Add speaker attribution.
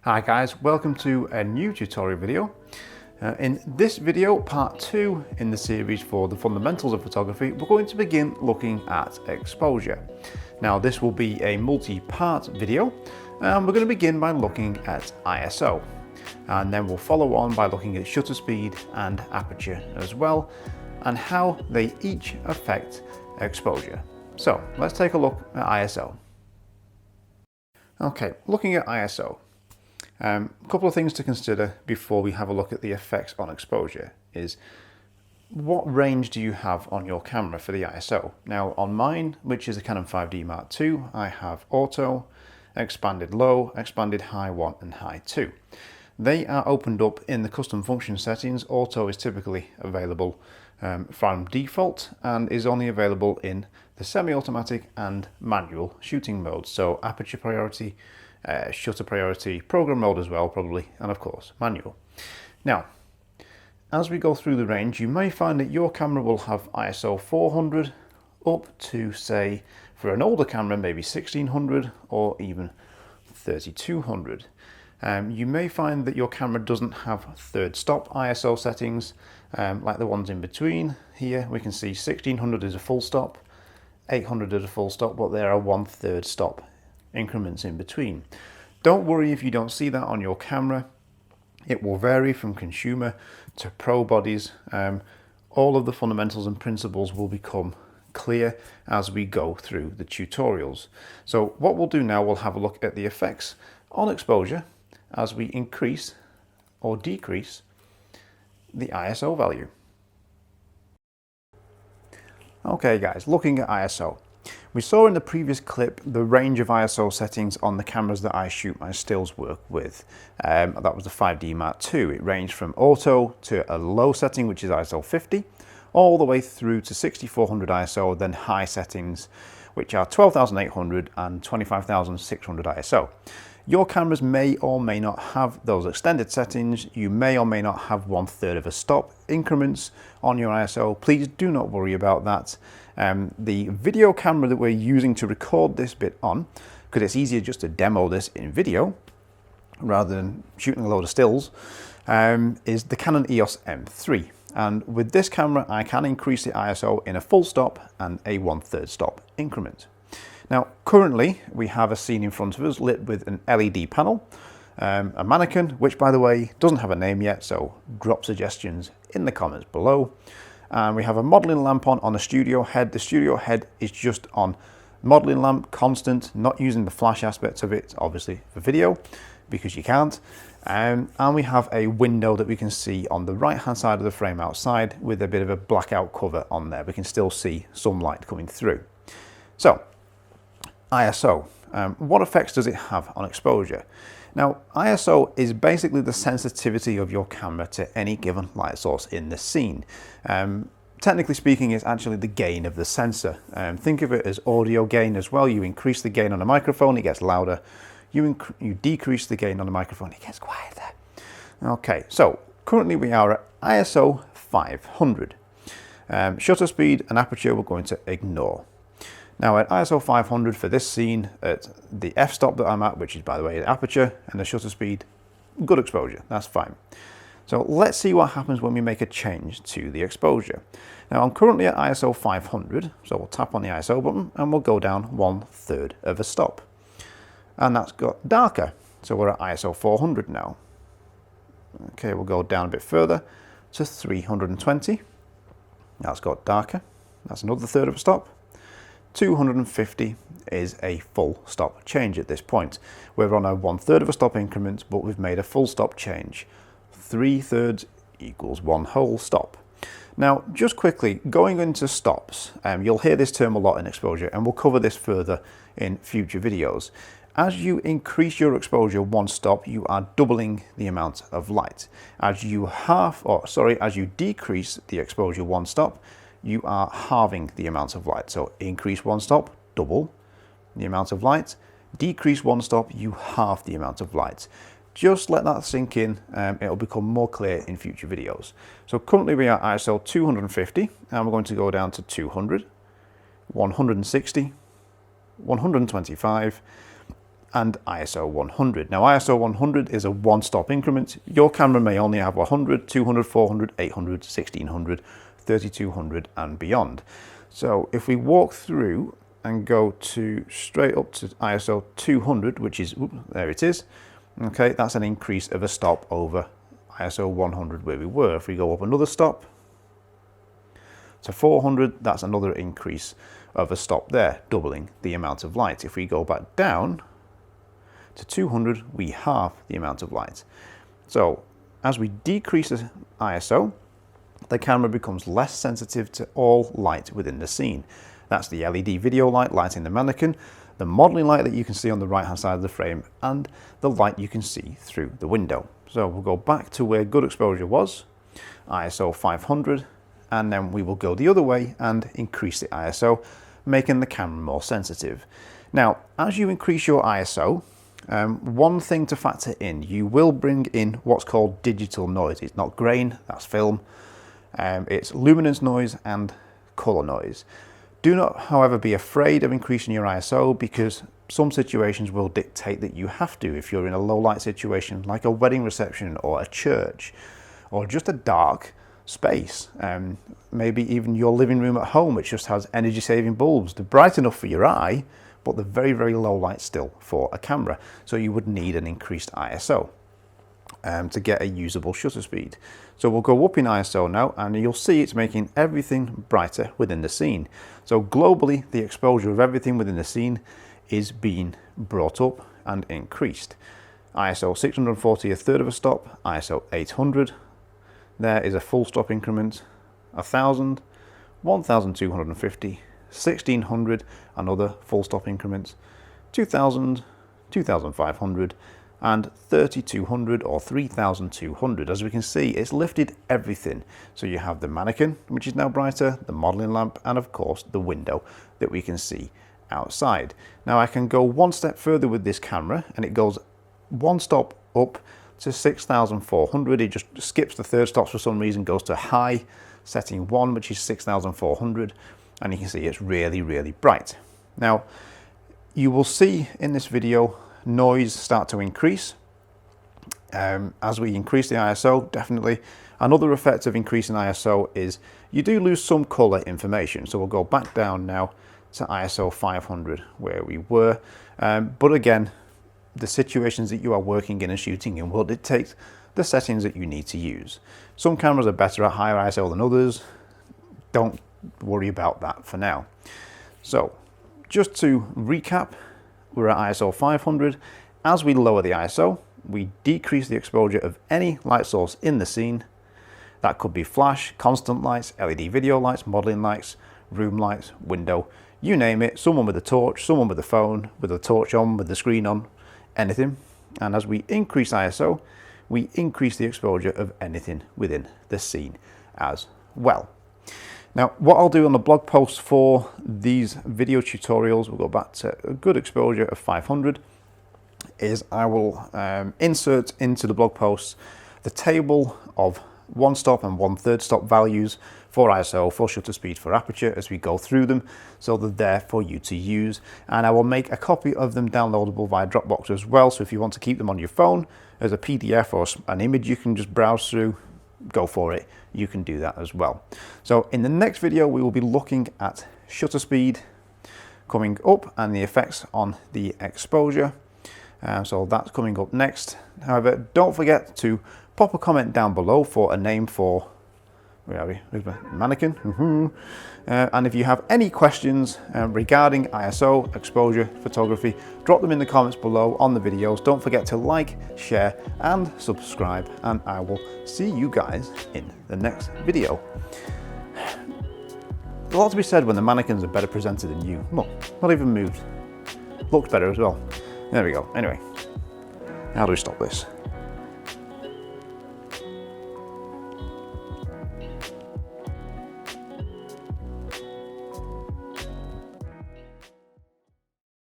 Speaker 1: Hi guys, welcome to a new tutorial video. In this video, part 2 in the series for the fundamentals of photography, we're going to begin looking at exposure. Now this will be a multi-part video, and we're going to begin by looking at ISO. And then we'll follow on by looking at shutter speed and aperture as well, and how they each affect exposure. So let's take a look at ISO. Okay, looking at ISO. A couple of things to consider before we have a look at the effects on exposure is what range do you have on your camera for the ISO? Now on mine, which is a Canon 5D Mark II, I have auto, expanded low, expanded high 1 and high 2. They are opened up in the custom function settings. Auto is typically available from default and is only available in the semi-automatic and manual shooting modes. So aperture priority, shutter priority, program mode as well probably, and of course manual. Now as we go through the range, you may find that your camera will have ISO 400 up to, say, for an older camera maybe 1600 or even 3200. You may find that your camera doesn't have third stop ISO settings like the ones in between. Here we can see 1600 is a full stop, 800 is a full stop, but there are 1/3 stop increments in between. Don't worry if you don't see that on your camera. It will vary from consumer to pro bodies. All of the fundamentals and principles will become clear as we go through the tutorials. So what we'll do now, we'll have a look at the effects on exposure as we increase or decrease the ISO value. Okay guys, looking at ISO. We saw in the previous clip the range of ISO settings on the cameras that I shoot my stills work with. That was the 5D Mark II. It ranged from auto to a low setting, which is ISO 50, all the way through to 6400 ISO, then high settings, which are 12,800 and 25,600 ISO. Your cameras may or may not have those extended settings. You may or may not have 1/3 of a stop increments on your ISO. Please do not worry about that. The video camera that we're using to record this bit on, because it's easier just to demo this in video rather than shooting a load of stills, is the Canon EOS M3. And with this camera, I can increase the ISO in a full stop and a 1/3 stop increment. Now, currently we have a scene in front of us lit with an LED panel, a mannequin, which by the way doesn't have a name yet, so drop suggestions in the comments below. And we have a modeling lamp on a studio head. The studio head is just on modeling lamp, constant, not using the flash aspects of it, obviously for video, because you can't. And we have a window that we can see on the right hand side of the frame outside with a bit of a blackout cover on there. We can still see some light coming through. So, ISO, what effects does it have on exposure? Now, ISO is basically the sensitivity of your camera to any given light source in the scene. Technically speaking, it's actually the gain of the sensor. Think of it as audio gain as well. You increase the gain on a microphone, it gets louder. You decrease the gain on a microphone, it gets quieter. Okay, so currently we are at ISO 500. Shutter speed and aperture we're going to ignore. Now at ISO 500 for this scene, at the f-stop that I'm at, which is by the way the aperture and the shutter speed, good exposure, that's fine. So let's see what happens when we make a change to the exposure. Now I'm currently at ISO 500, so we'll tap on the ISO button and we'll go down 1/3 of a stop. And that's got darker, so we're at ISO 400 now. Okay, we'll go down a bit further to 320. That's got darker, that's another 1/3 of a stop. 250 is a full stop change at this point. We're on a 1/3 of a stop increment, but we've made a full stop change. 3/3 equals 1 whole stop. Now, just quickly, going into stops, you'll hear this term a lot in exposure, and we'll cover this further in future videos. As you increase your exposure 1 stop, you are doubling the amount of light. As you decrease the exposure 1 stop, you are halving the amount of light. So increase 1 stop, double the amount of light. Decrease 1 stop, you halve the amount of light. Just let that sink in, it'll become more clear in future videos. So currently we are at ISO 250, and we're going to go down to 200, 160, 125, and ISO 100. Now ISO 100 is a one-stop increment. Your camera may only have 100, 200, 400, 800, 1600, 3200 and beyond. So if we walk through and go to straight up to ISO 200, which is, there it is. Okay, that's an increase of a stop over ISO 100 where we were. If we go up another stop to 400, that's another increase of a stop there, doubling the amount of light. If we go back down to 200, we halve the amount of light. So as we decrease the ISO, the camera becomes less sensitive to all light within the scene. That's the LED video light lighting the mannequin, the modeling light that you can see on the right hand side of the frame, and the light you can see through the window. So we'll go back to where good exposure was, ISO 500, and then we will go the other way and increase the ISO, making the camera more sensitive. Now, as you increase your ISO, one thing to factor in, you will bring in what's called digital noise. It's not grain, that's film. It's luminance noise and color noise. Do not, however, be afraid of increasing your ISO, because some situations will dictate that you have to. If you're in a low light situation like a wedding reception or a church or just a dark space, maybe even your living room at home, which just has energy saving bulbs. They're bright enough for your eye, but they're very, very low light still for a camera. So you would need an increased ISO to get a usable shutter speed. So we'll go up in ISO now, and you'll see it's making everything brighter within the scene. So globally, the exposure of everything within the scene is being brought up and increased. ISO 640, a third of a stop. ISO 800, there is a full stop increment. 1000, 1250, 1600, another full stop increment. 2000, 2500, and 3200 or 3200. As we can see, it's lifted everything. So you have the mannequin, which is now brighter, the modeling lamp, and of course the window that we can see outside. Now I can go one step further with this camera, and it goes one stop up to 6400. It just skips the third stops for some reason, goes to high setting 1, which is 6400, and you can see it's really, really bright. Now you will see in this video noise start to increase as we increase the ISO. Definitely another effect of increasing ISO is you do lose some color information. So we'll go back down now to ISO 500 where we were, but again, the situations that you are working in and shooting in will dictate the settings that you need to use. Some cameras are better at higher ISO than others. Don't worry about that for now. So just to recap, we're at ISO 500. As we lower the ISO, we decrease the exposure of any light source in the scene. That could be flash, constant lights, LED video lights, modeling lights, room lights, window, you name it. Someone with a torch, someone with a phone, with a torch on, with the screen on, anything. And as we increase ISO, we increase the exposure of anything within the scene as well. Now, what I'll do on the blog post for these video tutorials, we'll go back to a good exposure of 500, is I will insert into the blog post the table of 1 stop and 1/3 stop values for ISO, for shutter speed, for aperture as we go through them, so they're there for you to use. And I will make a copy of them downloadable via Dropbox as well, so if you want to keep them on your phone as a PDF or an image you can just browse through, go for it, you can do that as well. So in the next video we will be looking at shutter speed coming up and the effects on the exposure. So that's coming up next. However, don't forget to pop a comment down below for a name for, where are we? Where's my mannequin? And if you have any questions regarding ISO, exposure, photography, drop them in the comments below on the videos. Don't forget to like, share, and subscribe, and I will see you guys in the next video. A lot to be said when the mannequins are better presented than you. Look, not even moved. Looks better as well. There we go. Anyway, how do we stop this?